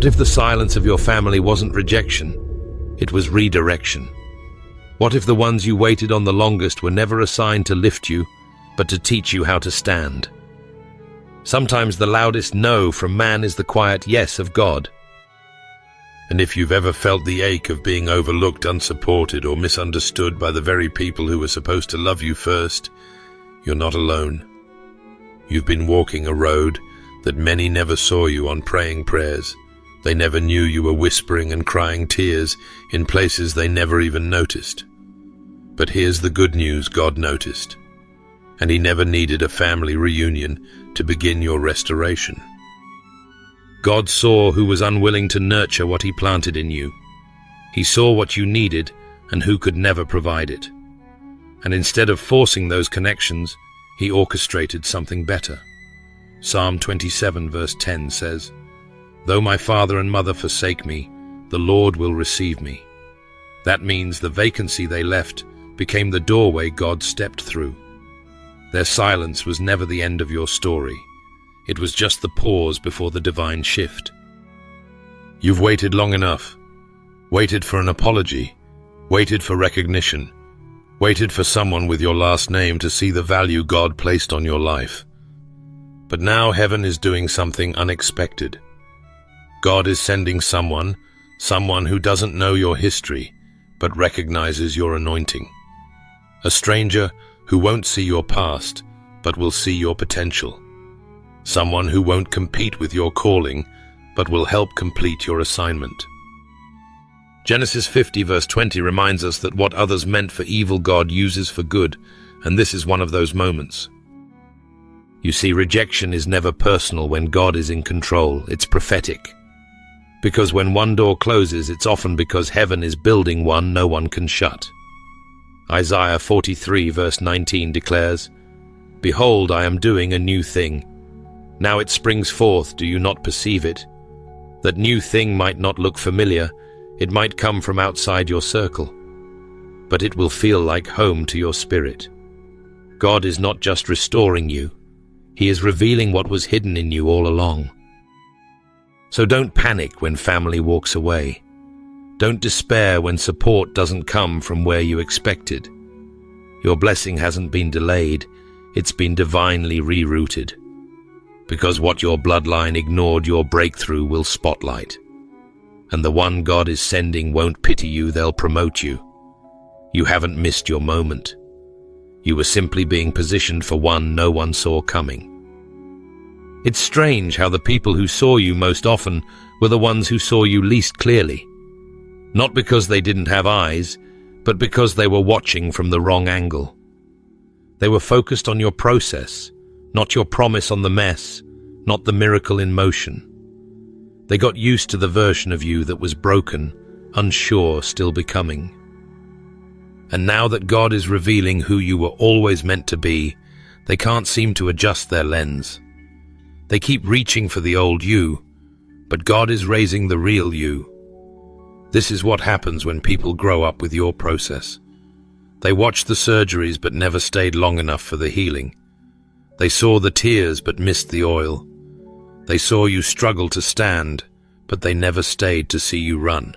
What if the silence of your family wasn't rejection? It was redirection. What if the ones you waited on the longest were never assigned to lift you, but to teach you how to stand? Sometimes the loudest no from man is the quiet yes of God. And if you've ever felt the ache of being overlooked, unsupported, or misunderstood by the very people who were supposed to love you first, you're not alone. You've been walking a road that many never saw you on, praying prayers. They never knew you were whispering and crying tears in places they never even noticed. But here's the good news: God noticed. And he never needed a family reunion to begin your restoration. God saw who was unwilling to nurture what he planted in you. He saw what you needed and who could never provide it. And instead of forcing those connections, he orchestrated something better. Psalm 27 verse 10 says, "Though my father and mother forsake me, the Lord will receive me." That means the vacancy they left became the doorway God stepped through. Their silence was never the end of your story. It was just the pause before the divine shift. You've waited long enough. Waited for an apology. Waited for recognition. Waited for someone with your last name to see the value God placed on your life. But now heaven is doing something unexpected. God is sending someone who doesn't know your history, but recognizes your anointing. A stranger who won't see your past, but will see your potential. Someone who won't compete with your calling, but will help complete your assignment. Genesis 50 verse 20 reminds us that what others meant for evil, God uses for good, and this is one of those moments. You see, rejection is never personal when God is in control. It's prophetic. Because when one door closes, it's often because heaven is building one no one can shut. Isaiah 43 verse 19 declares, "Behold, I am doing a new thing. Now it springs forth, do you not perceive it?" That new thing might not look familiar, it might come from outside your circle, but it will feel like home to your spirit. God is not just restoring you, he is revealing what was hidden in you all along. So don't panic when family walks away. Don't despair when support doesn't come from where you expected. Your blessing hasn't been delayed, it's been divinely rerouted. Because what your bloodline ignored, your breakthrough will spotlight. And the one God is sending won't pity you, they'll promote you. You haven't missed your moment. You were simply being positioned for one no one saw coming. It's strange how the people who saw you most often were the ones who saw you least clearly. Not because they didn't have eyes, but because they were watching from the wrong angle. They were focused on your process, not your promise on the mess, not the miracle in motion. They got used to the version of you that was broken, unsure, still becoming. And now that God is revealing who you were always meant to be, they can't seem to adjust their lens. They keep reaching for the old you, but God is raising the real you. This is what happens when people grow up with your process. They watched the surgeries but never stayed long enough for the healing. They saw the tears but missed the oil. They saw you struggle to stand, but they never stayed to see you run.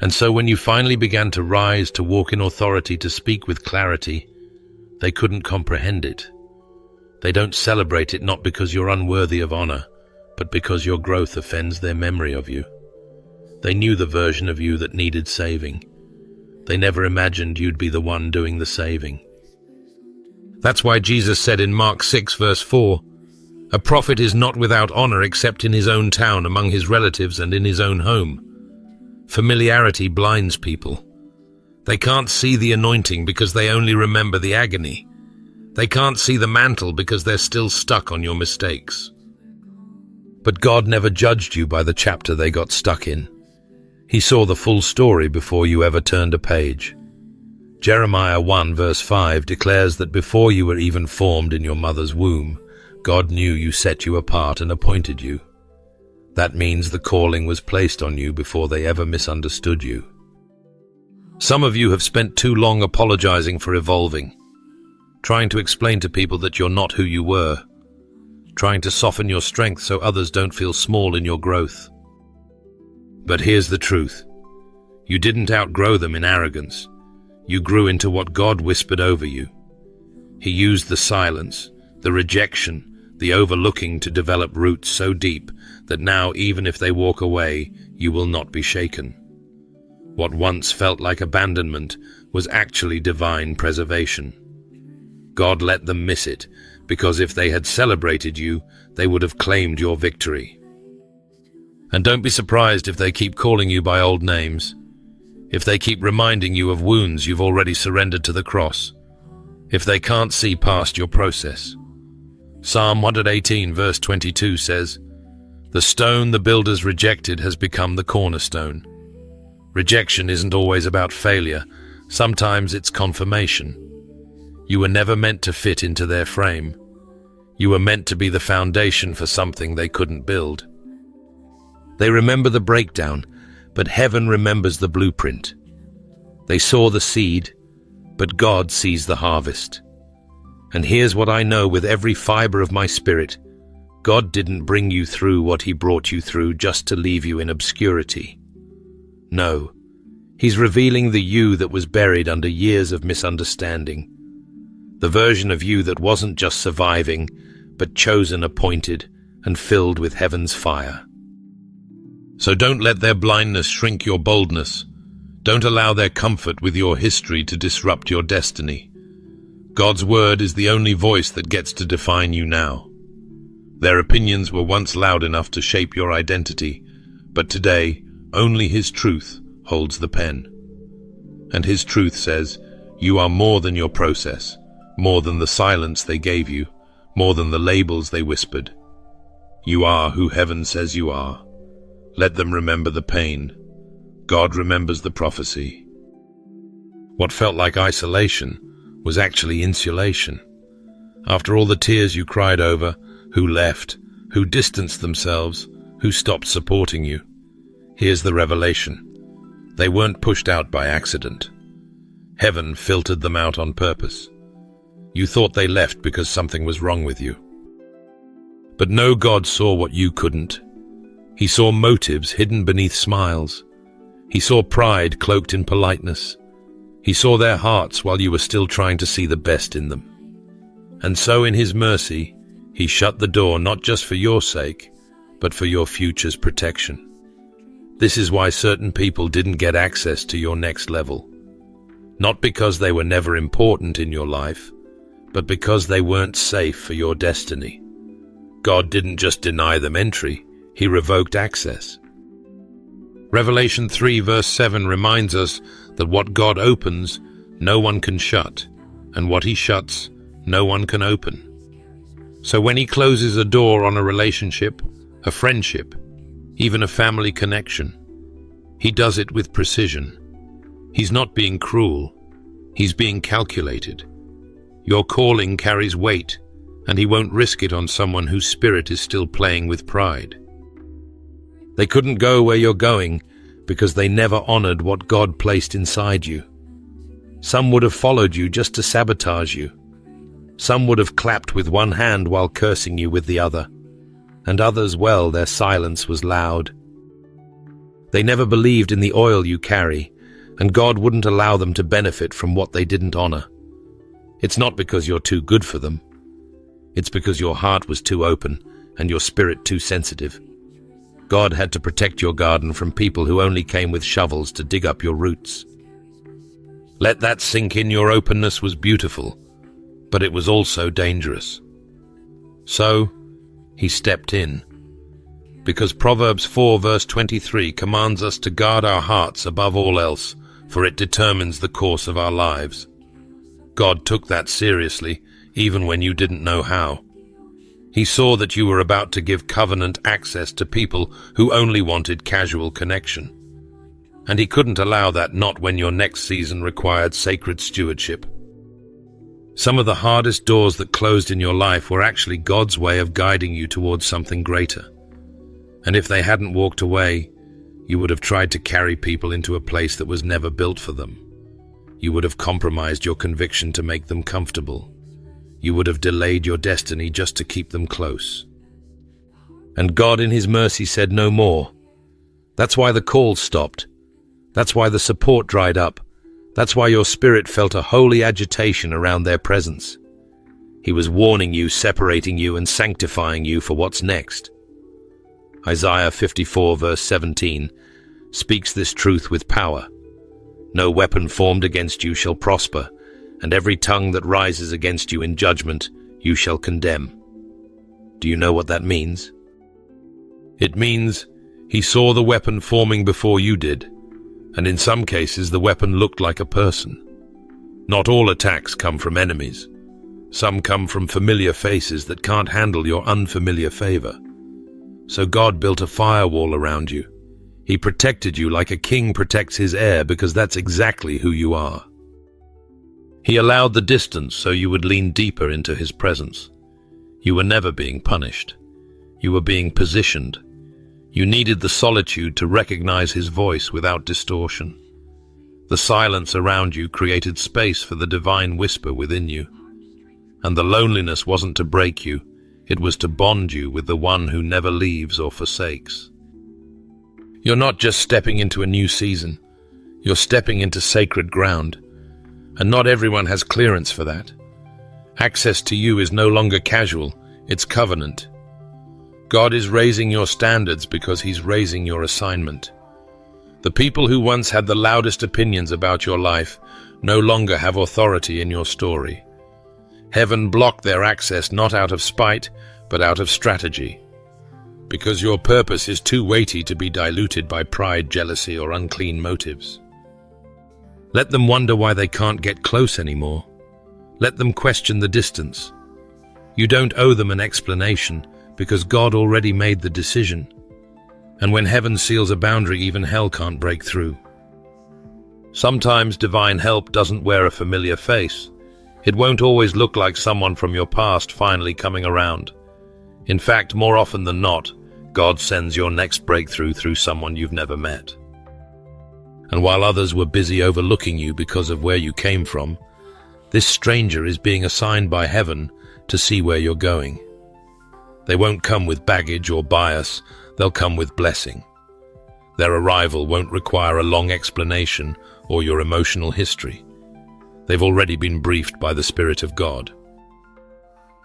And so when you finally began to rise, to walk in authority, to speak with clarity, they couldn't comprehend it. They don't celebrate it, not because you're unworthy of honor, but because your growth offends their memory of you. They knew the version of you that needed saving. They never imagined you'd be the one doing the saving. That's why Jesus said in Mark 6 verse 4, "A prophet is not without honor except in his own town, among his relatives, and in his own home." Familiarity blinds people. They can't see the anointing because they only remember the agony. They can't see the mantle because they're still stuck on your mistakes. But God never judged you by the chapter they got stuck in. He saw the full story before you ever turned a page. Jeremiah 1 verse 5 declares that before you were even formed in your mother's womb, God knew you, set you apart, and appointed you. That means the calling was placed on you before they ever misunderstood you. Some of you have spent too long apologizing for evolving, trying to explain to people that you're not who you were, trying to soften your strength so others don't feel small in your growth. But here's the truth. You didn't outgrow them in arrogance. You grew into what God whispered over you. He used the silence, the rejection, the overlooking to develop roots so deep that now, even if they walk away, you will not be shaken. What once felt like abandonment was actually divine preservation. God let them miss it, because if they had celebrated you, they would have claimed your victory. And don't be surprised if they keep calling you by old names, if they keep reminding you of wounds you've already surrendered to the cross, if they can't see past your process. Psalm 118 verse 22 says, "The stone the builders rejected has become the cornerstone." Rejection isn't always about failure. Sometimes it's confirmation. You were never meant to fit into their frame. You were meant to be the foundation for something they couldn't build. They remember the breakdown, but heaven remembers the blueprint. They saw the seed, but God sees the harvest. And here's what I know with every fiber of my spirit. God didn't bring you through what He brought you through just to leave you in obscurity. No, He's revealing the you that was buried under years of misunderstanding. The version of you that wasn't just surviving, but chosen, appointed, and filled with heaven's fire. So don't let their blindness shrink your boldness. Don't allow their comfort with your history to disrupt your destiny. God's word is the only voice that gets to define you now. Their opinions were once loud enough to shape your identity, but today, only His truth holds the pen. And His truth says, you are more than your process, more than the silence they gave you, more than the labels they whispered. You are who heaven says you are. Let them remember the pain. God remembers the prophecy. What felt like isolation was actually insulation. After all the tears you cried over, who left, who distanced themselves, who stopped supporting you, here's the revelation. They weren't pushed out by accident. Heaven filtered them out on purpose. You thought they left because something was wrong with you. But no, God saw what you couldn't. He saw motives hidden beneath smiles. He saw pride cloaked in politeness. He saw their hearts while you were still trying to see the best in them. And so in His mercy, He shut the door not just for your sake, but for your future's protection. This is why certain people didn't get access to your next level. Not because they were never important in your life, but because they weren't safe for your destiny. God didn't just deny them entry, He revoked access. Revelation 3 verse 7 reminds us that what God opens, no one can shut, and what He shuts, no one can open. So when He closes a door on a relationship, a friendship, even a family connection, He does it with precision. He's not being cruel, He's being calculated. Your calling carries weight, and He won't risk it on someone whose spirit is still playing with pride. They couldn't go where you're going because they never honored what God placed inside you. Some would have followed you just to sabotage you. Some would have clapped with one hand while cursing you with the other. And others, well, their silence was loud. They never believed in the oil you carry, and God wouldn't allow them to benefit from what they didn't honor. It's not because you're too good for them. It's because your heart was too open and your spirit too sensitive. God had to protect your garden from people who only came with shovels to dig up your roots. Let that sink in. Your openness was beautiful, but it was also dangerous. So, He stepped in. Because Proverbs 4 verse 23 commands us to guard our hearts above all else, for it determines the course of our lives. God took that seriously, even when you didn't know how. He saw that you were about to give covenant access to people who only wanted casual connection. And He couldn't allow that, not when your next season required sacred stewardship. Some of the hardest doors that closed in your life were actually God's way of guiding you towards something greater. And if they hadn't walked away, you would have tried to carry people into a place that was never built for them. You would have compromised your conviction to make them comfortable. You would have delayed your destiny just to keep them close. And God in His mercy said no more. That's why the calls stopped. That's why the support dried up. That's why your spirit felt a holy agitation around their presence. He was warning you, separating you, and sanctifying you for what's next. Isaiah 54 verse 17 speaks this truth with power. No weapon formed against you shall prosper, and every tongue that rises against you in judgment you shall condemn. Do you know what that means? It means he saw the weapon forming before you did, and in some cases the weapon looked like a person. Not all attacks come from enemies. Some come from familiar faces that can't handle your unfamiliar favor. So God built a firewall around you. He protected you like a king protects his heir, because that's exactly who you are. He allowed the distance so you would lean deeper into his presence. You were never being punished. You were being positioned. You needed the solitude to recognize his voice without distortion. The silence around you created space for the divine whisper within you. And the loneliness wasn't to break you, it was to bond you with the one who never leaves or forsakes. You're not just stepping into a new season, you're stepping into sacred ground. And not everyone has clearance for that. Access to you is no longer casual, it's covenant. God is raising your standards because he's raising your assignment. The people who once had the loudest opinions about your life no longer have authority in your story. Heaven blocked their access not out of spite, but out of strategy. Because your purpose is too weighty to be diluted by pride, jealousy, or unclean motives. Let them wonder why they can't get close anymore. Let them question the distance. You don't owe them an explanation, because God already made the decision. And when heaven seals a boundary, even hell can't break through. Sometimes divine help doesn't wear a familiar face. It won't always look like someone from your past finally coming around. In fact, more often than not, God sends your next breakthrough through someone you've never met. And while others were busy overlooking you because of where you came from, this stranger is being assigned by heaven to see where you're going. They won't come with baggage or bias, they'll come with blessing. Their arrival won't require a long explanation or your emotional history. They've already been briefed by the Spirit of God.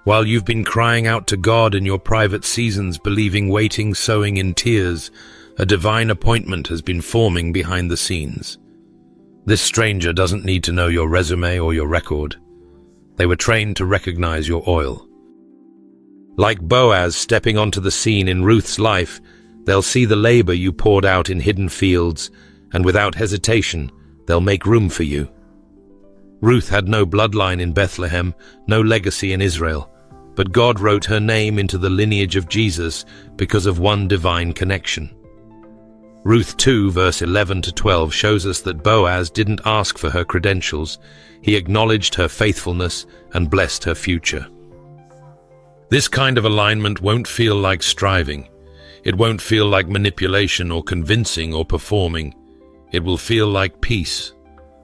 While you've been crying out to God in your private seasons, believing, waiting, sowing in tears, a divine appointment has been forming behind the scenes. This stranger doesn't need to know your resume or your record. They were trained to recognize your oil. Like Boaz stepping onto the scene in Ruth's life, they'll see the labor you poured out in hidden fields, and without hesitation, they'll make room for you. Ruth had no bloodline in Bethlehem, no legacy in Israel, but God wrote her name into the lineage of Jesus because of one divine connection. Ruth 2 verse 11 to 12 shows us that Boaz didn't ask for her credentials. He acknowledged her faithfulness and blessed her future. This kind of alignment won't feel like striving. It won't feel like manipulation or convincing or performing. It will feel like peace,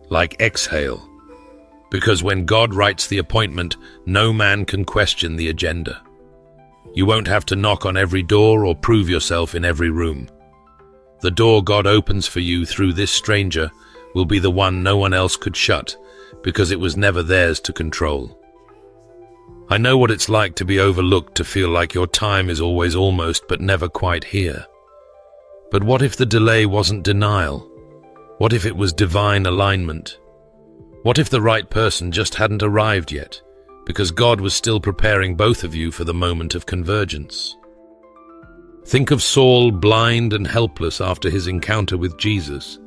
like exhale. Because when God writes the appointment, no man can question the agenda. You won't have to knock on every door or prove yourself in every room. The door God opens for you through this stranger will be the one no one else could shut, because it was never theirs to control. I know what it's like to be overlooked, to feel like your time is always almost but never quite here. But what if the delay wasn't denial? What if it was divine alignment? What if the right person just hadn't arrived yet, because God was still preparing both of you for the moment of convergence? Think of Saul, blind and helpless after his encounter with Jesus.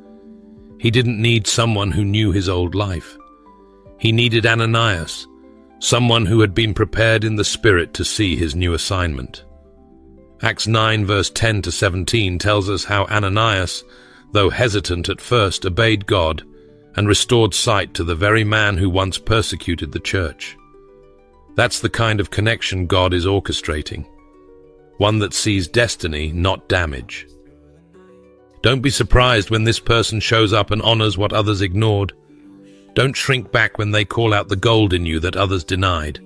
He didn't need someone who knew his old life. He needed Ananias, someone who had been prepared in the Spirit to see his new assignment. Acts 9 verse 10 to 17 tells us how Ananias, though hesitant at first, obeyed God and restored sight to the very man who once persecuted the church. That's the kind of connection God is orchestrating, one that sees destiny, not damage. Don't be surprised when this person shows up and honors what others ignored. Don't shrink back when they call out the gold in you that others denied.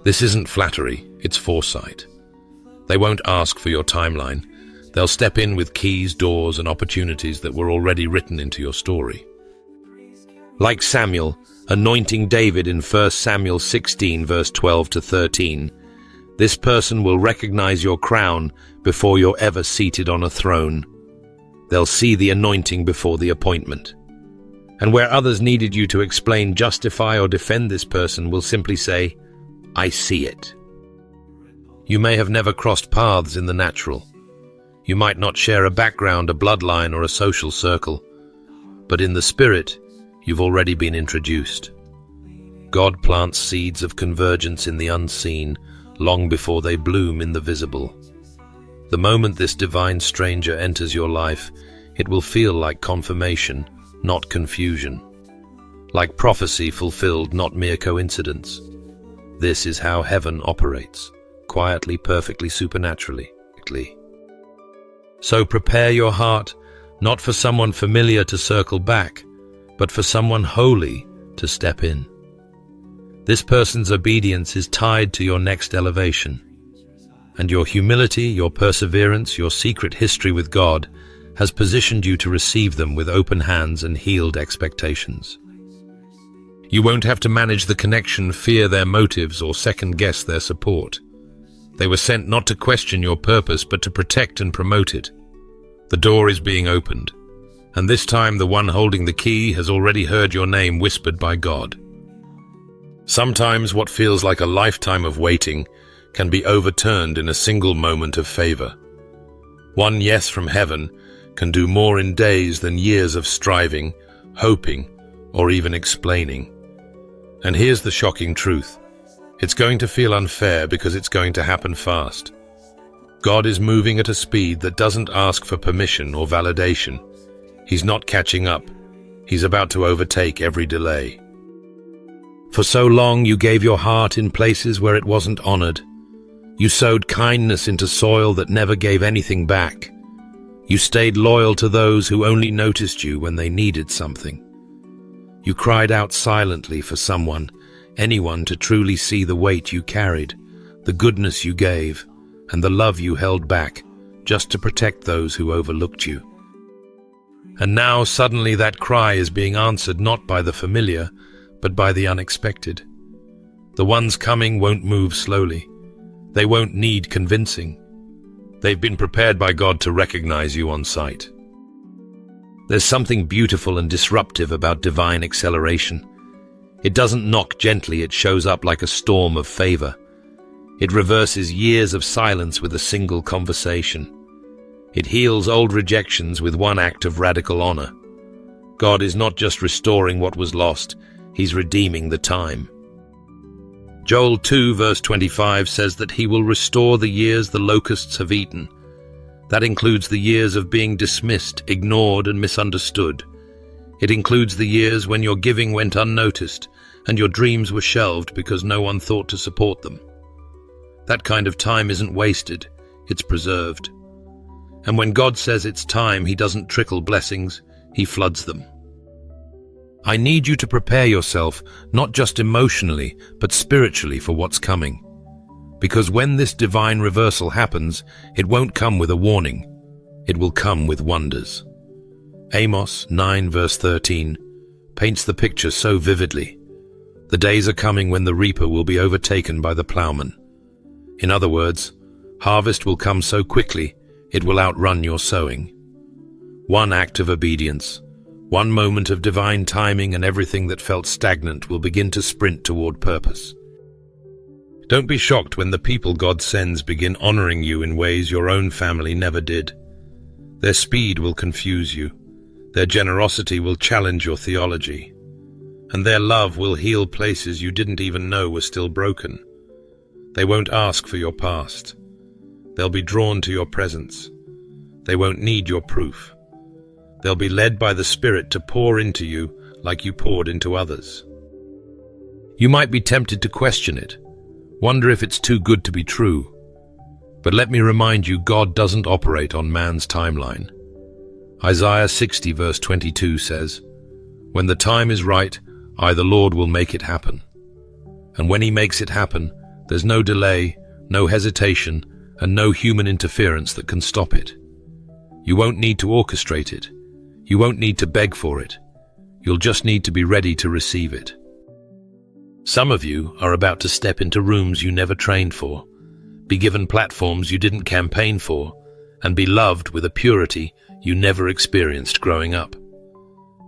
This isn't flattery, it's foresight. They won't ask for your timeline. They'll step in with keys, doors, and opportunities that were already written into your story. Like Samuel, anointing David in 1 Samuel 16, verse 12 to 13, this person will recognize your crown before you're ever seated on a throne. They'll see the anointing before the appointment. And where others needed you to explain, justify, or defend this person will simply say, I see it. You may have never crossed paths in the natural. You might not share a background, a bloodline, or a social circle. But in the spirit, you've already been introduced. God plants seeds of convergence in the unseen long before they bloom in the visible. The moment this divine stranger enters your life, it will feel like confirmation, not confusion. Like prophecy fulfilled, not mere coincidence. This is how heaven operates, quietly, perfectly, supernaturally. So prepare your heart, not for someone familiar to circle back, but for someone holy to step in. This person's obedience is tied to your next elevation. And your humility, your perseverance, your secret history with God has positioned you to receive them with open hands and healed expectations. You won't have to manage the connection, fear their motives, or second-guess their support. They were sent not to question your purpose, but to protect and promote it. The door is being opened, and this time the one holding the key has already heard your name whispered by God. Sometimes what feels like a lifetime of waiting can be overturned in a single moment of favor. One yes from heaven can do more in days than years of striving, hoping, or even explaining. And here's the shocking truth. It's going to feel unfair because it's going to happen fast. God is moving at a speed that doesn't ask for permission or validation. He's not catching up. He's about to overtake every delay. For so long you gave your heart in places where it wasn't honored. You sowed kindness into soil that never gave anything back. You stayed loyal to those who only noticed you when they needed something. You cried out silently for someone, anyone, to truly see the weight you carried, the goodness you gave, and the love you held back, just to protect those who overlooked you. And now suddenly that cry is being answered not by the familiar, but by the unexpected. The ones coming won't move slowly. They won't need convincing. They've been prepared by God to recognize you on sight. There's something beautiful and disruptive about divine acceleration. It doesn't knock gently, it shows up like a storm of favor. It reverses years of silence with a single conversation. It heals old rejections with one act of radical honor. God is not just restoring what was lost, He's redeeming the time. Joel 2 verse 25 says that He will restore the years the locusts have eaten. That includes the years of being dismissed, ignored, and misunderstood. It includes the years when your giving went unnoticed and your dreams were shelved because no one thought to support them. That kind of time isn't wasted, it's preserved. And when God says it's time, He doesn't trickle blessings, He floods them. I need you to prepare yourself, not just emotionally, but spiritually for what's coming. Because when this divine reversal happens, it won't come with a warning. It will come with wonders. Amos 9 verse 13 paints the picture so vividly. The days are coming when the reaper will be overtaken by the plowman. In other words, harvest will come so quickly, it will outrun your sowing. One act of obedience, one moment of divine timing, and everything that felt stagnant will begin to sprint toward purpose. Don't be shocked when the people God sends begin honoring you in ways your own family never did. Their speed will confuse you. Their generosity will challenge your theology. And their love will heal places you didn't even know were still broken. They won't ask for your past. They'll be drawn to your presence. They won't need your proof. They'll be led by the Spirit to pour into you like you poured into others. You might be tempted to question it, wonder if it's too good to be true. But let me remind you, God doesn't operate on man's timeline. Isaiah 60 verse 22 says, "When the time is right, I, the Lord, will make it happen." And when He makes it happen, there's no delay, no hesitation, and no human interference that can stop it. You won't need to orchestrate it. You won't need to beg for it. You'll just need to be ready to receive it. Some of you are about to step into rooms you never trained for, be given platforms you didn't campaign for, and be loved with a purity you never experienced growing up.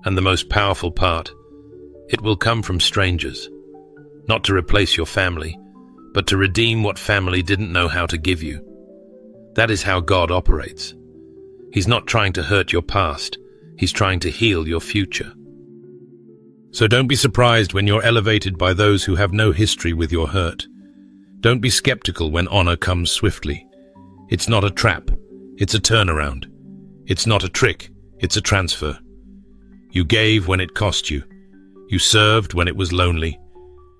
And the most powerful part, it will come from strangers, not to replace your family, but to redeem what family didn't know how to give you. That is how God operates. He's not trying to hurt your past, He's trying to heal your future. So don't be surprised when you're elevated by those who have no history with your hurt. Don't be skeptical when honor comes swiftly. It's not a trap, it's a turnaround. It's not a trick, it's a transfer. You gave when it cost you. You served when it was lonely.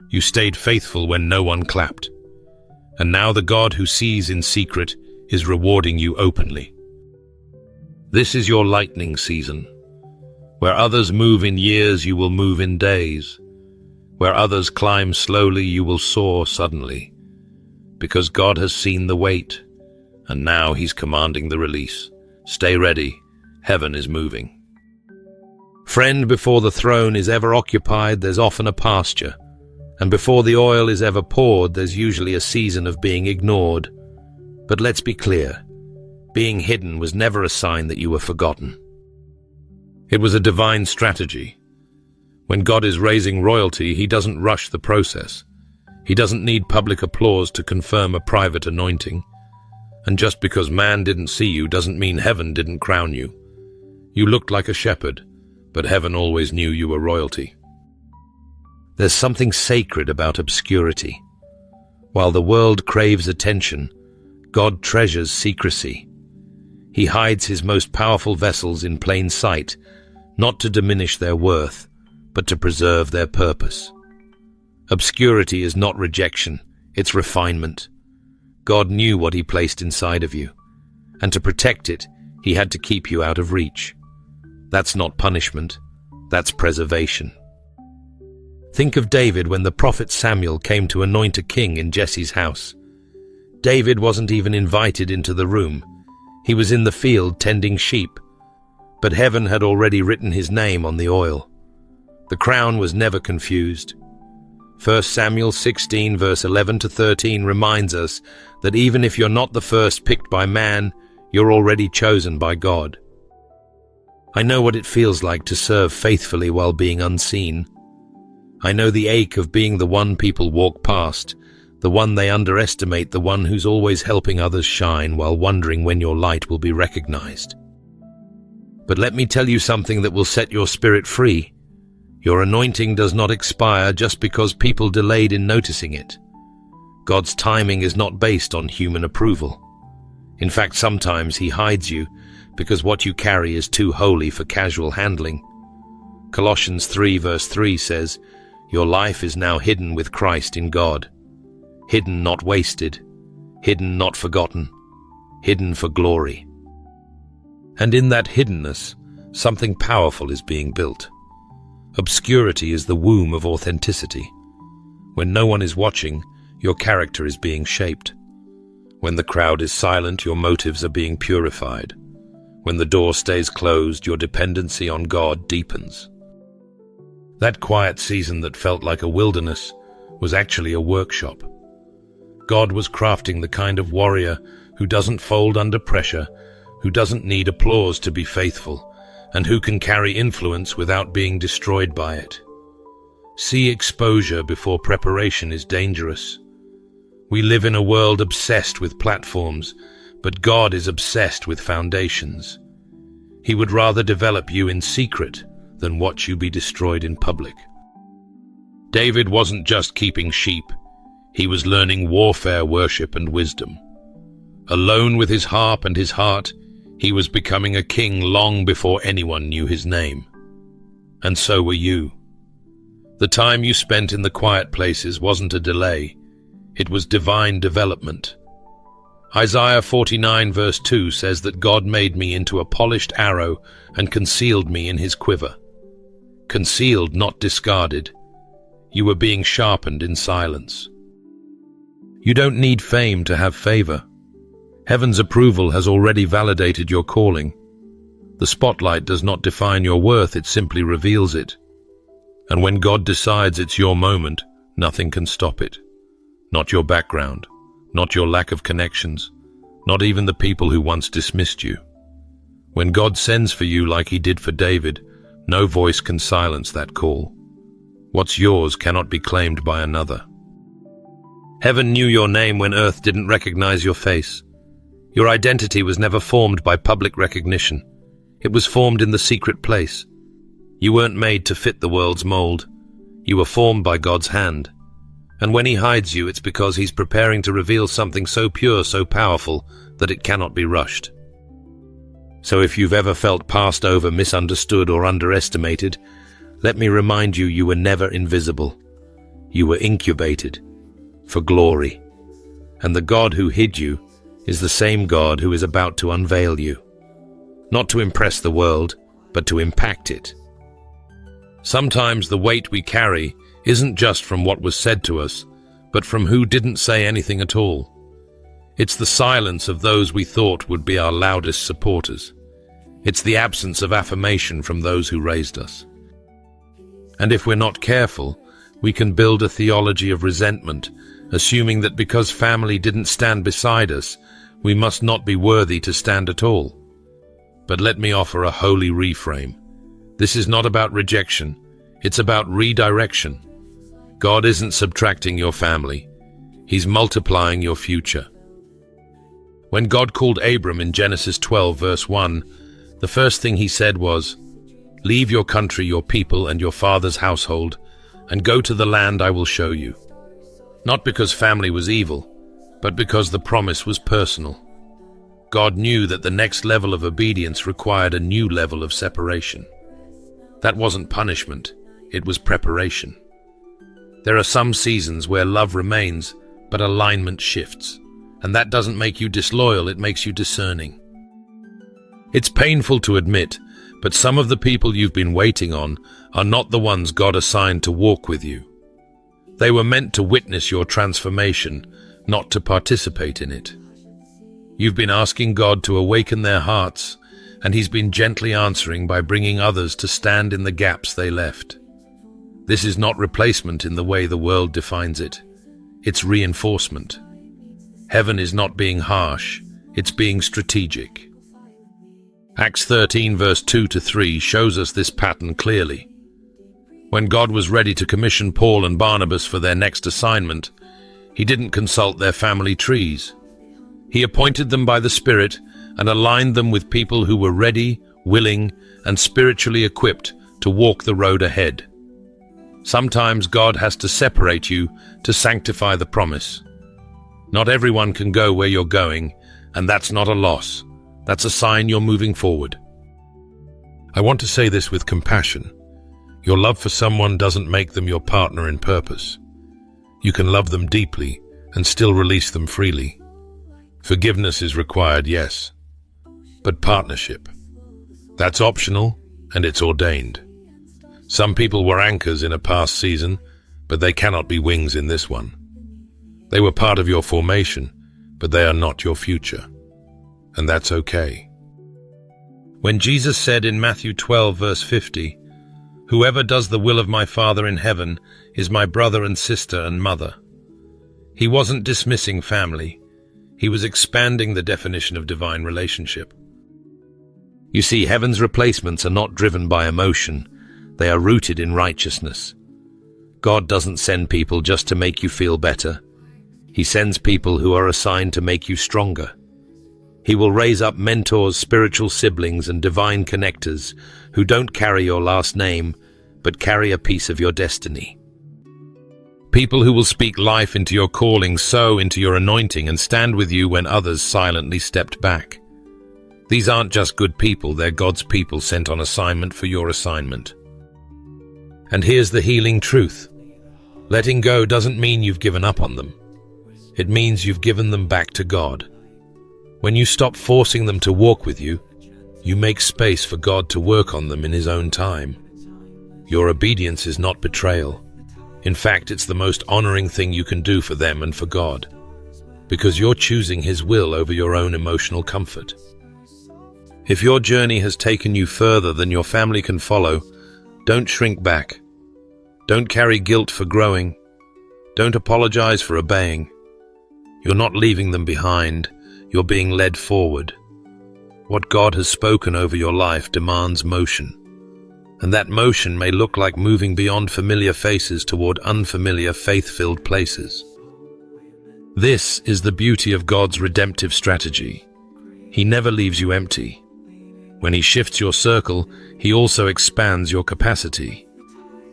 You stayed faithful when no one clapped. And now the God who sees in secret is rewarding you openly. This is your lightning season. Where others move in years, you will move in days. Where others climb slowly, you will soar suddenly. Because God has seen the wait, and now He's commanding the release. Stay ready, heaven is moving. Friend, before the throne is ever occupied, there's often a pasture. And before the oil is ever poured, there's usually a season of being ignored. But let's be clear, being hidden was never a sign that you were forgotten. It was a divine strategy. When God is raising royalty, He doesn't rush the process. He doesn't need public applause to confirm a private anointing. And just because man didn't see you doesn't mean heaven didn't crown you. You looked like a shepherd, but heaven always knew you were royalty. There's something sacred about obscurity. While the world craves attention, God treasures secrecy. He hides His most powerful vessels in plain sight, not to diminish their worth, but to preserve their purpose. Obscurity is not rejection, it's refinement. God knew what He placed inside of you, and to protect it, He had to keep you out of reach. That's not punishment, that's preservation. Think of David when the prophet Samuel came to anoint a king in Jesse's house. David wasn't even invited into the room. He was in the field tending sheep, but heaven had already written his name on the oil. The crown was never confused. 1 Samuel 16 verse 11 to 13 reminds us that even if you're not the first picked by man, you're already chosen by God. I know what it feels like to serve faithfully while being unseen. I know the ache of being the one people walk past, the one they underestimate, the one who's always helping others shine while wondering when your light will be recognized. But let me tell you something that will set your spirit free. Your anointing does not expire just because people delayed in noticing it. God's timing is not based on human approval. In fact, sometimes He hides you because what you carry is too holy for casual handling. Colossians 3 verse 3 says, "Your life is now hidden with Christ in God." Hidden, not wasted. Hidden, not forgotten. Hidden for glory. And in that hiddenness, something powerful is being built. Obscurity is the womb of authenticity. When no one is watching, your character is being shaped. When the crowd is silent, your motives are being purified. When the door stays closed, your dependency on God deepens. That quiet season that felt like a wilderness was actually a workshop. God was crafting the kind of warrior who doesn't fold under pressure, who doesn't need applause to be faithful, and who can carry influence without being destroyed by it. See, exposure before preparation is dangerous. We live in a world obsessed with platforms, but God is obsessed with foundations. He would rather develop you in secret than watch you be destroyed in public. David wasn't just keeping sheep. He was learning warfare, worship, and wisdom. Alone with his harp and his heart, he was becoming a king long before anyone knew his name. And so were you. The time you spent in the quiet places wasn't a delay. It was divine development. Isaiah 49 verse 2 says that God made me into a polished arrow and concealed me in His quiver. Concealed, not discarded. You were being sharpened in silence. You don't need fame to have favor. Heaven's approval has already validated your calling. The spotlight does not define your worth, it simply reveals it. And when God decides it's your moment, nothing can stop it. Not your background, not your lack of connections, not even the people who once dismissed you. When God sends for you like he did for David, no voice can silence that call. What's yours cannot be claimed by another. Heaven knew your name when earth didn't recognize your face. Your identity was never formed by public recognition. It was formed in the secret place. You weren't made to fit the world's mold. You were formed by God's hand. And when he hides you, it's because he's preparing to reveal something so pure, so powerful, that it cannot be rushed. So if you've ever felt passed over, misunderstood, or underestimated, let me remind you, you were never invisible. You were incubated for glory. And the God who hid you is the same God who is about to unveil you. Not to impress the world, but to impact it. Sometimes the weight we carry isn't just from what was said to us, but from who didn't say anything at all. It's the silence of those we thought would be our loudest supporters. It's the absence of affirmation from those who raised us. And if we're not careful, we can build a theology of resentment, assuming that because family didn't stand beside us, we must not be worthy to stand at all. But let me offer a holy reframe. This is not about rejection, it's about redirection. God isn't subtracting your family, he's multiplying your future. When God called Abram in Genesis 12 verse 1, the first thing he said was, "Leave your country, your people, and your father's household, and go to the land I will show you." Not because family was evil, but because the promise was personal. God knew that the next level of obedience required a new level of separation. That wasn't punishment, it was preparation. There are some seasons where love remains, but alignment shifts. And that doesn't make you disloyal, it makes you discerning. It's painful to admit, but some of the people you've been waiting on are not the ones God assigned to walk with you. They were meant to witness your transformation, not to participate in it. You've been asking God to awaken their hearts, and he's been gently answering by bringing others to stand in the gaps they left. This is not replacement in the way the world defines it. It's reinforcement. Heaven is not being harsh, it's being strategic. Acts 13 verse 2-3 shows us this pattern clearly. When God was ready to commission Paul and Barnabas for their next assignment, he didn't consult their family trees. He appointed them by the Spirit and aligned them with people who were ready, willing, and spiritually equipped to walk the road ahead. Sometimes God has to separate you to sanctify the promise. Not everyone can go where you're going, and that's not a loss. That's a sign you're moving forward. I want to say this with compassion. Your love for someone doesn't make them your partner in purpose. You can love them deeply and still release them freely. Forgiveness is required, yes, but partnership, that's optional and it's ordained. Some people were anchors in a past season, but they cannot be wings in this one. They were part of your formation, but they are not your future. And that's okay. When Jesus said in Matthew 12 verse 50, "Whoever does the will of my Father in heaven is my brother and sister and mother," he wasn't dismissing family. He was expanding the definition of divine relationship. You see, heaven's replacements are not driven by emotion. They are rooted in righteousness. God doesn't send people just to make you feel better. He sends people who are assigned to make you stronger. He will raise up mentors, spiritual siblings, and divine connectors who don't carry your last name, but carry a piece of your destiny. People who will speak life into your calling, sow into your anointing, and stand with you when others silently stepped back. These aren't just good people, they're God's people sent on assignment for your assignment. And here's the healing truth. Letting go doesn't mean you've given up on them. It means you've given them back to God. When you stop forcing them to walk with you, you make space for God to work on them in His own time. Your obedience is not betrayal. In fact, it's the most honoring thing you can do for them and for God, because you're choosing His will over your own emotional comfort. If your journey has taken you further than your family can follow, don't shrink back. Don't carry guilt for growing. Don't apologize for obeying. You're not leaving them behind. You're being led forward. What God has spoken over your life demands motion. And that motion may look like moving beyond familiar faces toward unfamiliar, faith-filled places. This is the beauty of God's redemptive strategy. He never leaves you empty. When He shifts your circle, He also expands your capacity.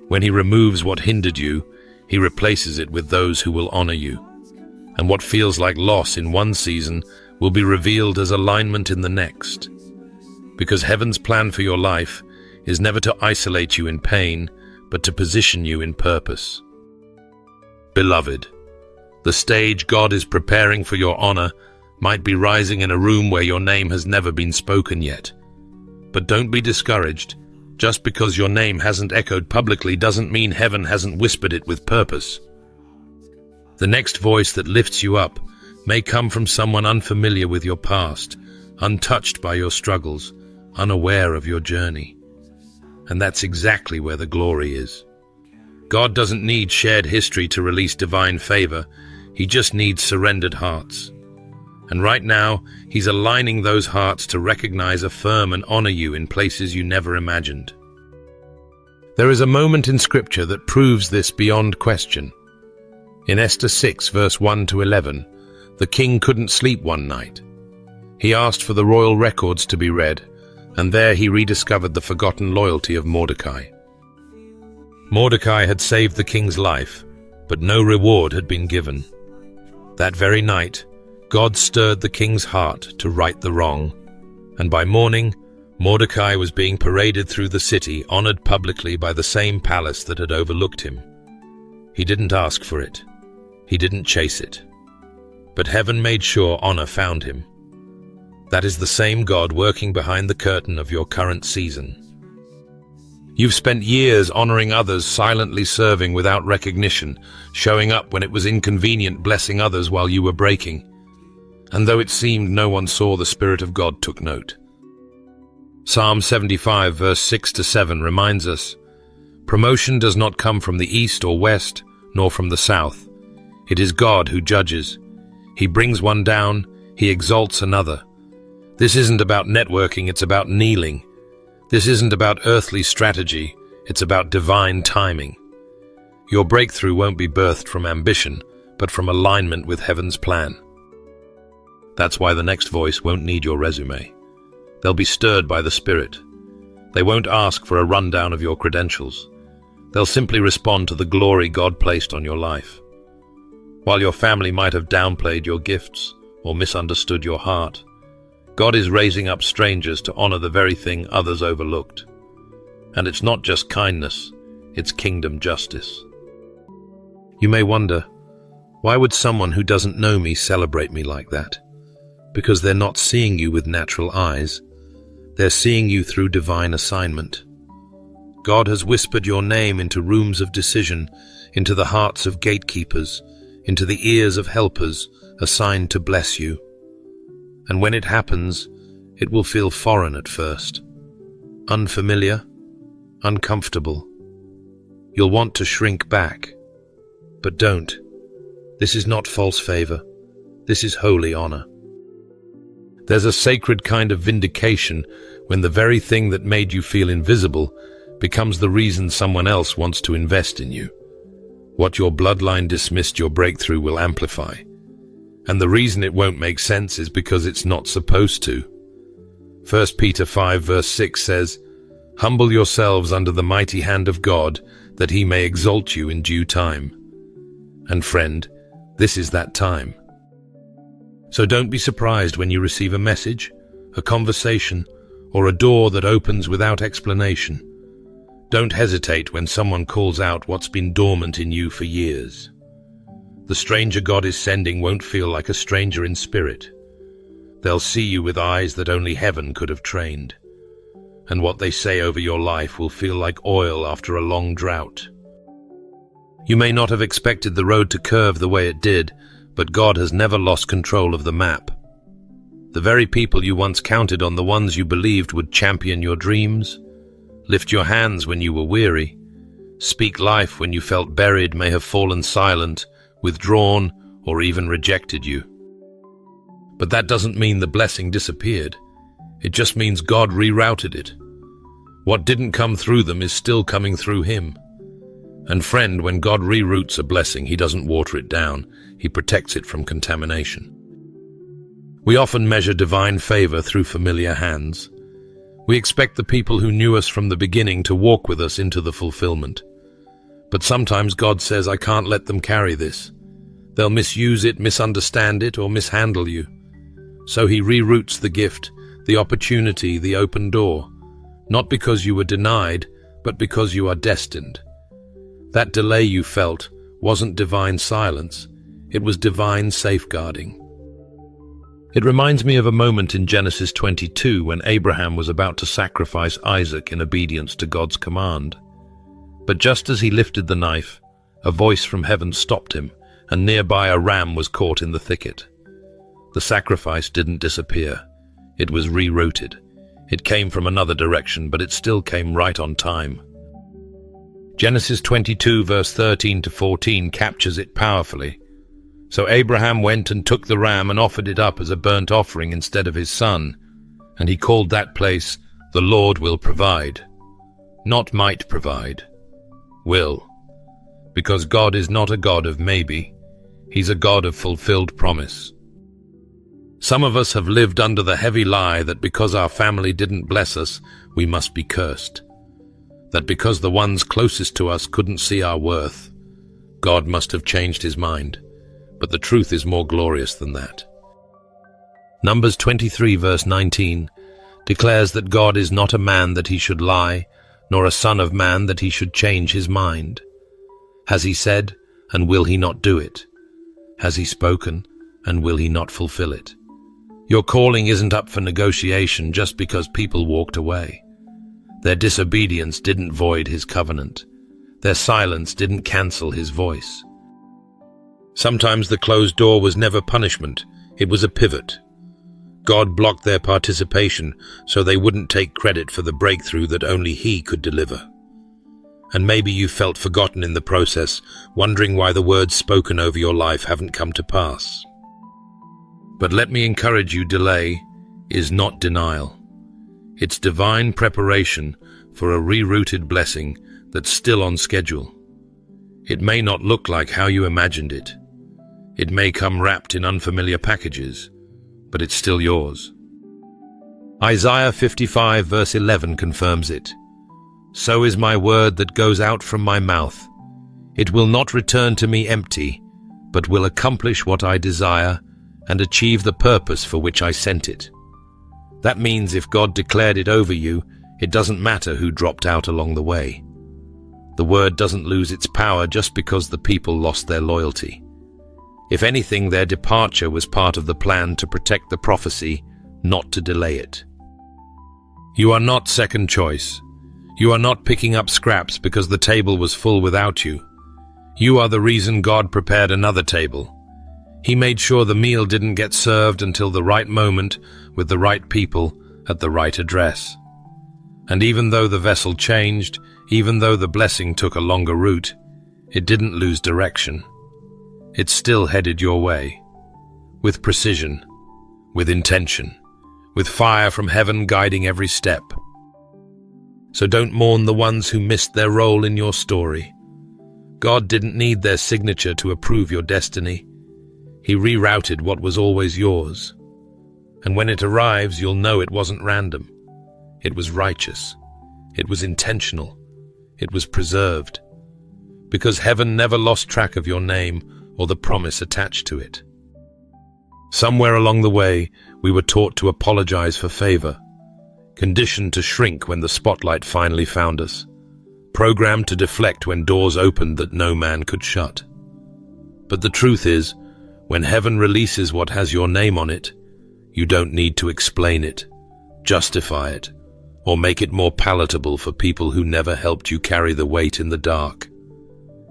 When He removes what hindered you, He replaces it with those who will honor you. And what feels like loss in one season will be revealed as alignment in the next. Because heaven's plan for your life is never to isolate you in pain, but to position you in purpose. Beloved, the stage God is preparing for your honor might be rising in a room where your name has never been spoken yet. But don't be discouraged. Just because your name hasn't echoed publicly doesn't mean heaven hasn't whispered it with purpose. The next voice that lifts you up may come from someone unfamiliar with your past, untouched by your struggles, unaware of your journey. And that's exactly where the glory is. God doesn't need shared history to release divine favor. He just needs surrendered hearts. And right now, He's aligning those hearts to recognize, affirm, and honor you in places you never imagined. There is a moment in Scripture that proves this beyond question. In Esther 6, verse 1 to 11, the king couldn't sleep one night. He asked for the royal records to be read, and there he rediscovered the forgotten loyalty of Mordecai. Mordecai had saved the king's life, but no reward had been given. That very night, God stirred the king's heart to right the wrong, and by morning, Mordecai was being paraded through the city, honored publicly by the same palace that had overlooked him. He didn't ask for it. He didn't chase it. But heaven made sure honor found him. That is the same God working behind the curtain of your current season. You've spent years honoring others, silently serving without recognition, showing up when it was inconvenient, blessing others while you were breaking. And though it seemed no one saw, the Spirit of God took note. Psalm 75, verse 6 to 7 reminds us, "Promotion does not come from the east or west, nor from the south. It is God who judges. He brings one down, He exalts another." This isn't about networking, it's about kneeling. This isn't about earthly strategy, it's about divine timing. Your breakthrough won't be birthed from ambition, but from alignment with heaven's plan. That's why the next voice won't need your resume. They'll be stirred by the Spirit. They won't ask for a rundown of your credentials. They'll simply respond to the glory God placed on your life. While your family might have downplayed your gifts or misunderstood your heart, God is raising up strangers to honor the very thing others overlooked. And it's not just kindness, it's kingdom justice. You may wonder, why would someone who doesn't know me celebrate me like that? Because they're not seeing you with natural eyes. They're seeing you through divine assignment. God has whispered your name into rooms of decision, into the hearts of gatekeepers, into the ears of helpers assigned to bless you. And when it happens, it will feel foreign at first, unfamiliar, uncomfortable. You'll want to shrink back, but don't. This is not false favor. This is holy honor. There's a sacred kind of vindication when the very thing that made you feel invisible becomes the reason someone else wants to invest in you. What your bloodline dismissed, your breakthrough will amplify. And the reason it won't make sense is because it's not supposed to. 1 Peter 5 verse 6 says, "Humble yourselves under the mighty hand of God, that He may exalt you in due time." And friend, this is that time. So don't be surprised when you receive a message, a conversation, or a door that opens without explanation. Don't hesitate when someone calls out what's been dormant in you for years. The stranger God is sending won't feel like a stranger in spirit. They'll see you with eyes that only heaven could have trained. And what they say over your life will feel like oil after a long drought. You may not have expected the road to curve the way it did, but God has never lost control of the map. The very people you once counted on, the ones you believed would champion your dreams, lift your hands when you were weary, speak life when you felt buried, may have fallen silent, withdrawn, or even rejected you. But that doesn't mean the blessing disappeared. It just means God rerouted it. What didn't come through them is still coming through him. And friend, when God reroutes a blessing, he doesn't water it down. He protects it from contamination. We often measure divine favor through familiar hands. We expect the people who knew us from the beginning to walk with us into the fulfillment. But sometimes God says, I can't let them carry this. They'll misuse it, misunderstand it, or mishandle you. So he reroutes the gift, the opportunity, the open door, not because you were denied, but because you are destined. That delay you felt wasn't divine silence, it was divine safeguarding. It reminds me of a moment in Genesis 22 when Abraham was about to sacrifice Isaac in obedience to God's command. But just as he lifted the knife, a voice from heaven stopped him, and nearby a ram was caught in the thicket. The sacrifice didn't disappear. It was rerouted. It came from another direction, but it still came right on time. Genesis 22 verse 13 to 14 captures it powerfully. So Abraham went and took the ram and offered it up as a burnt offering instead of his son, and he called that place, "The Lord will provide." Not might provide, will. Because God is not a God of maybe, he's a God of fulfilled promise. Some of us have lived under the heavy lie that because our family didn't bless us, we must be cursed. That because the ones closest to us couldn't see our worth, God must have changed his mind. But the truth is more glorious than that. Numbers 23 verse 19 declares that God is not a man that he should lie, nor a son of man that he should change his mind. Has he said, and will he not do it? Has he spoken, and will he not fulfill it? Your calling isn't up for negotiation just because people walked away. Their disobedience didn't void his covenant. Their silence didn't cancel his voice. Sometimes the closed door was never punishment, it was a pivot. God blocked their participation so they wouldn't take credit for the breakthrough that only he could deliver. And maybe you felt forgotten in the process, wondering why the words spoken over your life haven't come to pass. But let me encourage you, delay is not denial. It's divine preparation for a rerouted blessing that's still on schedule. It may not look like how you imagined it. It may come wrapped in unfamiliar packages, but it's still yours. Isaiah 55 verse 11 confirms it. So is my word that goes out from my mouth. It will not return to me empty, but will accomplish what I desire and achieve the purpose for which I sent it. That means if God declared it over you, it doesn't matter who dropped out along the way. The word doesn't lose its power just because the people lost their loyalty. If anything, their departure was part of the plan to protect the prophecy, not to delay it. You are not second choice. You are not picking up scraps because the table was full without you. You are the reason God prepared another table. He made sure the meal didn't get served until the right moment with the right people at the right address. And even though the vessel changed, even though the blessing took a longer route, it didn't lose direction. It still headed your way, with precision, with intention, with fire from heaven guiding every step. So don't mourn the ones who missed their role in your story. God didn't need their signature to approve your destiny. He rerouted what was always yours. And when it arrives, you'll know it wasn't random. It was righteous. It was intentional. It was preserved. Because heaven never lost track of your name or the promise attached to it. Somewhere along the way, we were taught to apologize for favor, conditioned to shrink when the spotlight finally found us, programmed to deflect when doors opened that no man could shut. But the truth is, when heaven releases what has your name on it, you don't need to explain it, justify it, or make it more palatable for people who never helped you carry the weight in the dark.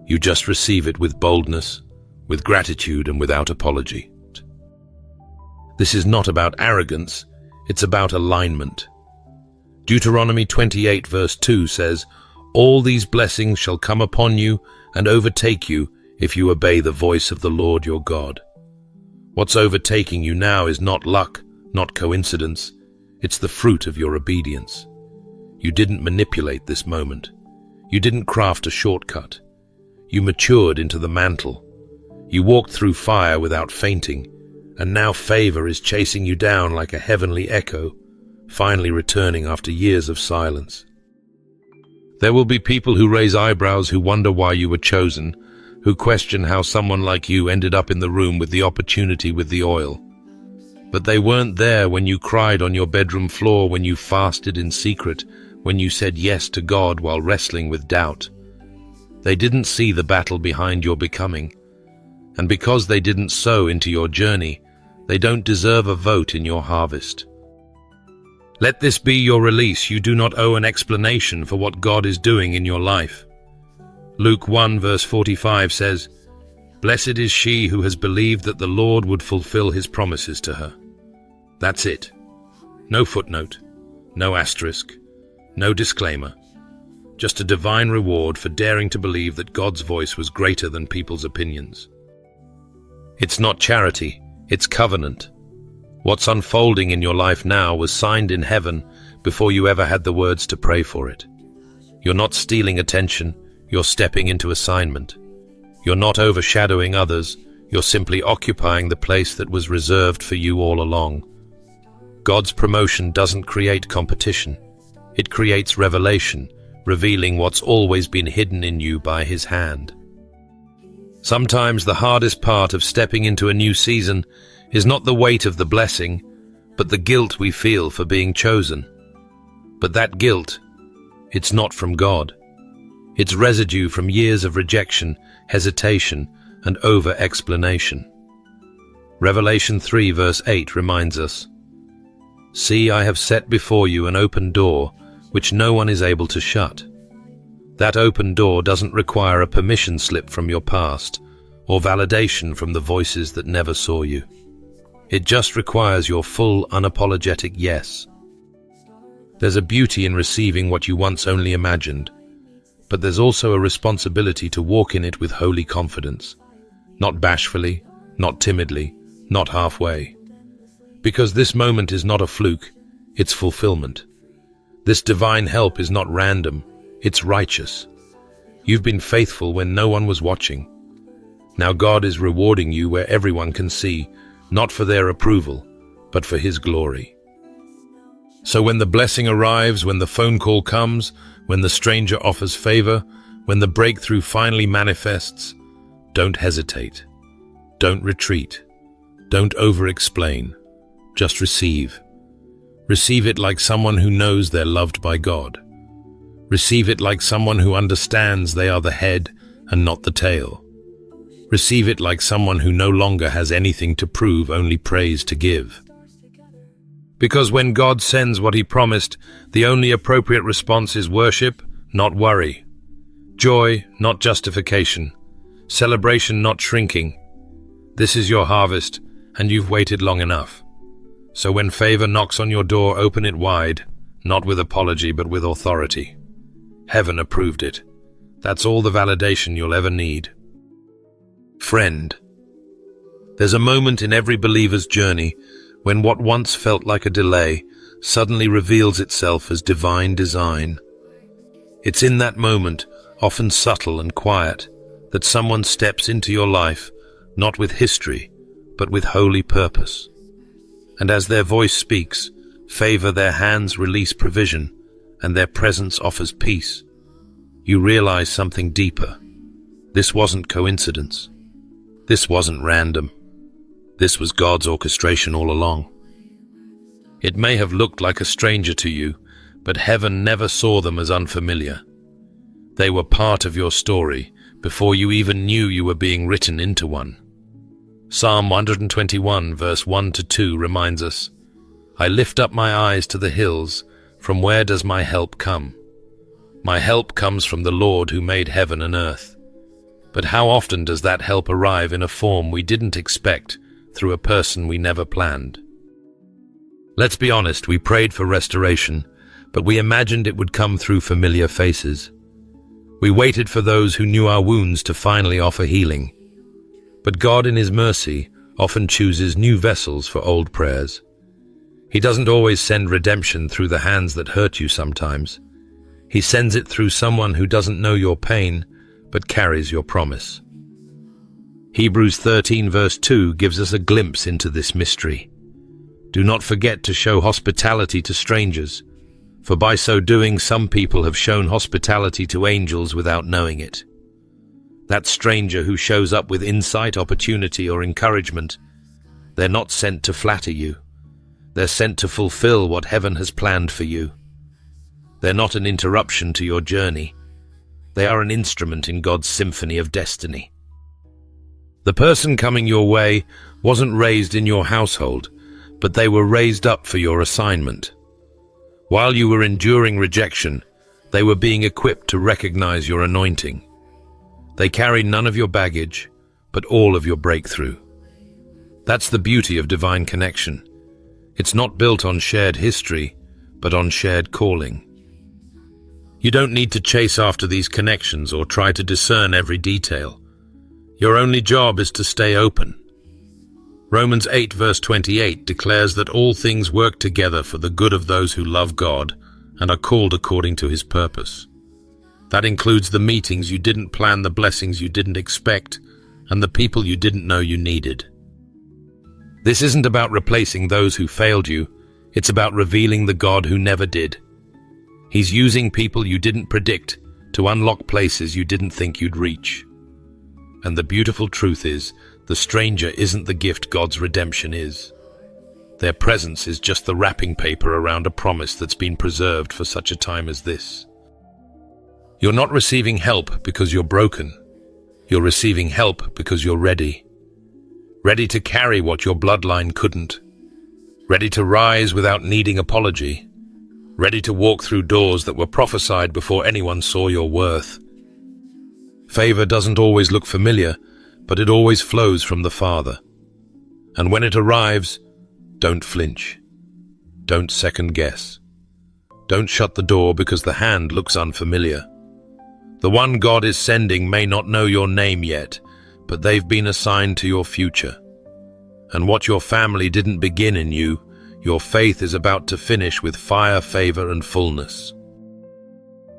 You just receive it with boldness, with gratitude, and without apology. This is not about arrogance, it's about alignment. Deuteronomy 28 verse 2 says, "All these blessings shall come upon you and overtake you if you obey the voice of the Lord your God." What's overtaking you now is not luck, not coincidence. It's the fruit of your obedience. You didn't manipulate this moment. You didn't craft a shortcut. You matured into the mantle. You walked through fire without fainting, and now favor is chasing you down like a heavenly echo, finally returning after years of silence. There will be people who raise eyebrows, who wonder why you were chosen, who question how someone like you ended up in the room with the opportunity with the oil. But they weren't there when you cried on your bedroom floor, when you fasted in secret, when you said yes to God while wrestling with doubt. They didn't see the battle behind your becoming. And because they didn't sow into your journey, they don't deserve a vote in your harvest. Let this be your release. You do not owe an explanation for what God is doing in your life. Luke 1 verse 45 says, "Blessed is she who has believed that the Lord would fulfill his promises to her." That's it. No footnote, no asterisk, no disclaimer. Just a divine reward for daring to believe that God's voice was greater than people's opinions. It's not charity, it's covenant. What's unfolding in your life now was signed in heaven before you ever had the words to pray for it. You're not stealing attention, you're stepping into assignment. You're not overshadowing others, you're simply occupying the place that was reserved for you all along. God's promotion doesn't create competition, it creates revelation, revealing what's always been hidden in you by his hand. Sometimes the hardest part of stepping into a new season is not the weight of the blessing, but the guilt we feel for being chosen. But that guilt, it's not from God. It's residue from years of rejection, hesitation, and over-explanation. Revelation 3 verse 8 reminds us, "See, I have set before you an open door, which no one is able to shut." That open door doesn't require a permission slip from your past, or validation from the voices that never saw you. It just requires your full, unapologetic yes. There's a beauty in receiving what you once only imagined, but there's also a responsibility to walk in it with holy confidence, not bashfully, not timidly, not halfway. Because this moment is not a fluke, it's fulfillment. This divine help is not random, it's righteous. You've been faithful when no one was watching. Now God is rewarding you where everyone can see, not for their approval, but for his glory. So when the blessing arrives, when the phone call comes, when the stranger offers favor, when the breakthrough finally manifests, don't hesitate. Don't retreat. Don't over-explain. Just receive. Receive it like someone who knows they're loved by God. Receive it like someone who understands they are the head and not the tail. Receive it like someone who no longer has anything to prove, only praise to give. Because when God sends what he promised, the only appropriate response is worship, not worry. Joy, not justification. Celebration, not shrinking. This is your harvest, and you've waited long enough. So when favor knocks on your door, open it wide, not with apology, but with authority. Heaven approved it. That's all the validation you'll ever need. Friend, there's a moment in every believer's journey when what once felt like a delay suddenly reveals itself as divine design. It's in that moment, often subtle and quiet, that someone steps into your life, not with history, but with holy purpose. And as their voice speaks, favor, their hands release provision, and their presence offers peace. You realize something deeper. This wasn't coincidence. This wasn't random. This was God's orchestration all along. It may have looked like a stranger to you, but heaven never saw them as unfamiliar. They were part of your story before you even knew you were being written into one. Psalm 121 verse 1-2 reminds us, "I lift up my eyes to the hills, from where does my help come? My help comes from the Lord who made heaven and earth." But how often does that help arrive in a form we didn't expect, through a person we never planned? Let's be honest, we prayed for restoration, but we imagined it would come through familiar faces. We waited for those who knew our wounds to finally offer healing. But God, in His mercy, often chooses new vessels for old prayers. He doesn't always send redemption through the hands that hurt you sometimes. He sends it through someone who doesn't know your pain, but carries your promise. Hebrews 13 verse 2 gives us a glimpse into this mystery. Do not forget to show hospitality to strangers, for by so doing some people have shown hospitality to angels without knowing it. That stranger who shows up with insight, opportunity, or encouragement, they're not sent to flatter you. They're sent to fulfill what heaven has planned for you. They're not an interruption to your journey. They are an instrument in God's symphony of destiny. The person coming your way wasn't raised in your household, but they were raised up for your assignment. While you were enduring rejection, they were being equipped to recognize your anointing. They carry none of your baggage, but all of your breakthrough. That's the beauty of divine connection. It's not built on shared history, but on shared calling. You don't need to chase after these connections or try to discern every detail. Your only job is to stay open. Romans 8 verse 28 declares that all things work together for the good of those who love God and are called according to His purpose. That includes the meetings you didn't plan, the blessings you didn't expect, and the people you didn't know you needed. This isn't about replacing those who failed you. It's about revealing the God who never did. He's using people you didn't predict to unlock places you didn't think you'd reach. And the beautiful truth is, the stranger isn't the gift God's redemption is. Their presence is just the wrapping paper around a promise that's been preserved for such a time as this. You're not receiving help because you're broken. You're receiving help because you're ready. Ready to carry what your bloodline couldn't. Ready to rise without needing apology. Ready to walk through doors that were prophesied before anyone saw your worth. Favor doesn't always look familiar, but it always flows from the Father. And when it arrives, don't flinch. Don't second guess. Don't shut the door because the hand looks unfamiliar. The one God is sending may not know your name yet, but they've been assigned to your future. And what your family didn't begin in you, your faith is about to finish with fire, favor, and fullness.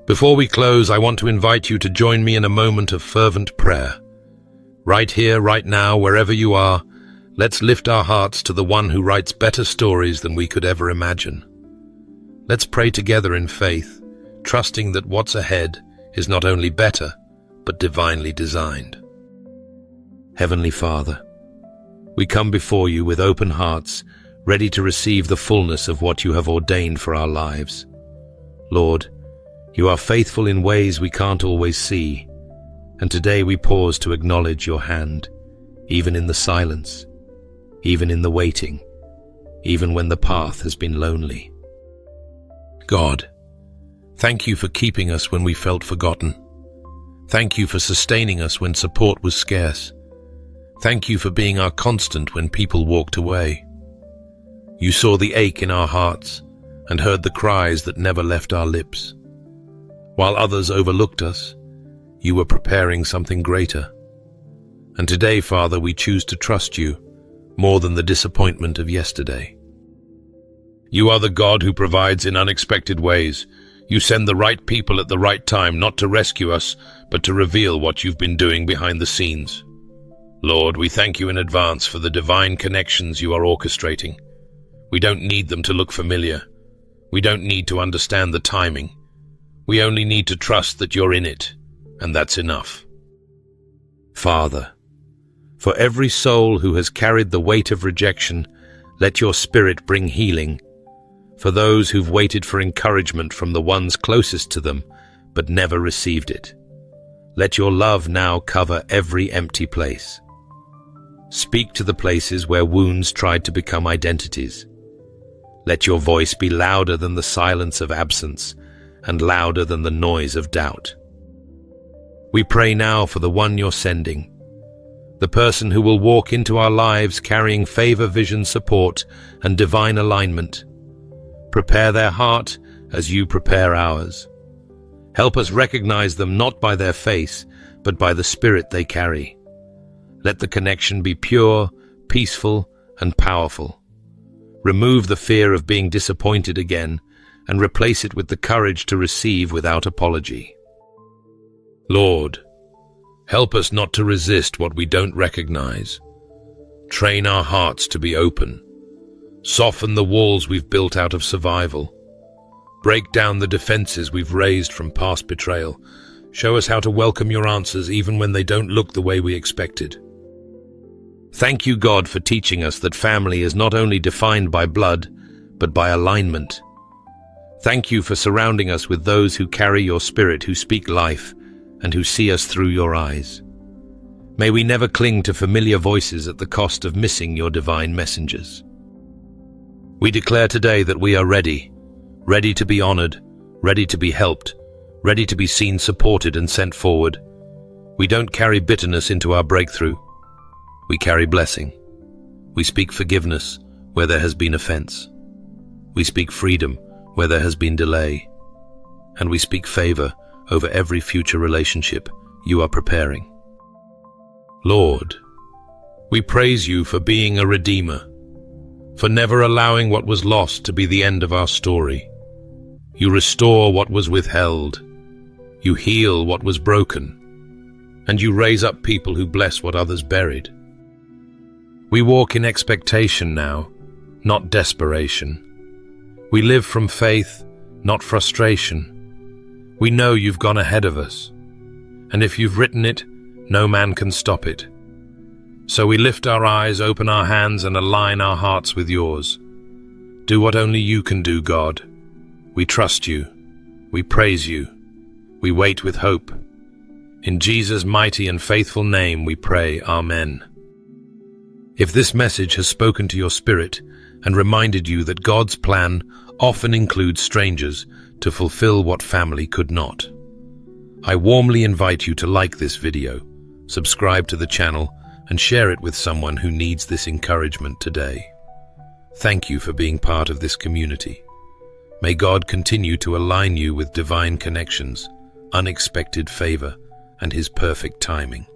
Before we close, I want to invite you to join me in a moment of fervent prayer. Right here, right now, wherever you are, let's lift our hearts to the one who writes better stories than we could ever imagine. Let's pray together in faith, trusting that what's ahead is not only better, but divinely designed. Heavenly Father, we come before you with open hearts, ready to receive the fullness of what you have ordained for our lives. Lord, you are faithful in ways we can't always see, and today we pause to acknowledge your hand, even in the silence, even in the waiting, even when the path has been lonely. God, thank you for keeping us when we felt forgotten. Thank you for sustaining us when support was scarce. Thank you for being our constant when people walked away. You saw the ache in our hearts and heard the cries that never left our lips. While others overlooked us, you were preparing something greater. And today, Father, we choose to trust you more than the disappointment of yesterday. You are the God who provides in unexpected ways. You send the right people at the right time, not to rescue us, but to reveal what you've been doing behind the scenes. Lord, we thank you in advance for the divine connections you are orchestrating. We don't need them to look familiar. We don't need to understand the timing. We only need to trust that you're in it, and that's enough. Father, for every soul who has carried the weight of rejection, let your Spirit bring healing. For those who've waited for encouragement from the ones closest to them, but never received it, let your love now cover every empty place. Speak to the places where wounds tried to become identities. Let your voice be louder than the silence of absence and louder than the noise of doubt. We pray now for the one you're sending, the person who will walk into our lives carrying favor, vision, support, and divine alignment. Prepare their heart as you prepare ours. Help us recognize them not by their face, but by the spirit they carry. Let the connection be pure, peaceful, and powerful. Remove the fear of being disappointed again and replace it with the courage to receive without apology. Lord, help us not to resist what we don't recognize. Train our hearts to be open. Soften the walls we've built out of survival. Break down the defenses we've raised from past betrayal. Show us how to welcome your answers even when they don't look the way we expected. Thank you, God, for teaching us that family is not only defined by blood, but by alignment. Thank you for surrounding us with those who carry your spirit, who speak life, and who see us through your eyes. May we never cling to familiar voices at the cost of missing your divine messengers. We declare today that we are ready to be honored, ready to be helped, ready to be seen, supported, and sent forward. We don't carry bitterness into our breakthrough. We carry blessing. We speak forgiveness where there has been offense. We speak freedom where there has been delay. And we speak favor over every future relationship you are preparing. Lord, we praise you for being a redeemer, for never allowing what was lost to be the end of our story. You restore what was withheld. You heal what was broken. And you raise up people who bless what others buried. We walk in expectation now, not desperation. We live from faith, not frustration. We know you've gone ahead of us, and if you've written it, no man can stop it. So we lift our eyes, open our hands, and align our hearts with yours. Do what only you can do, God. We trust you. We praise you. We wait with hope. In Jesus' mighty and faithful name we pray, Amen. If this message has spoken to your spirit and reminded you that God's plan often includes strangers to fulfill what family could not, I warmly invite you to like this video, subscribe to the channel, and share it with someone who needs this encouragement today. Thank you for being part of this community. May God continue to align you with divine connections, unexpected favor, and His perfect timing.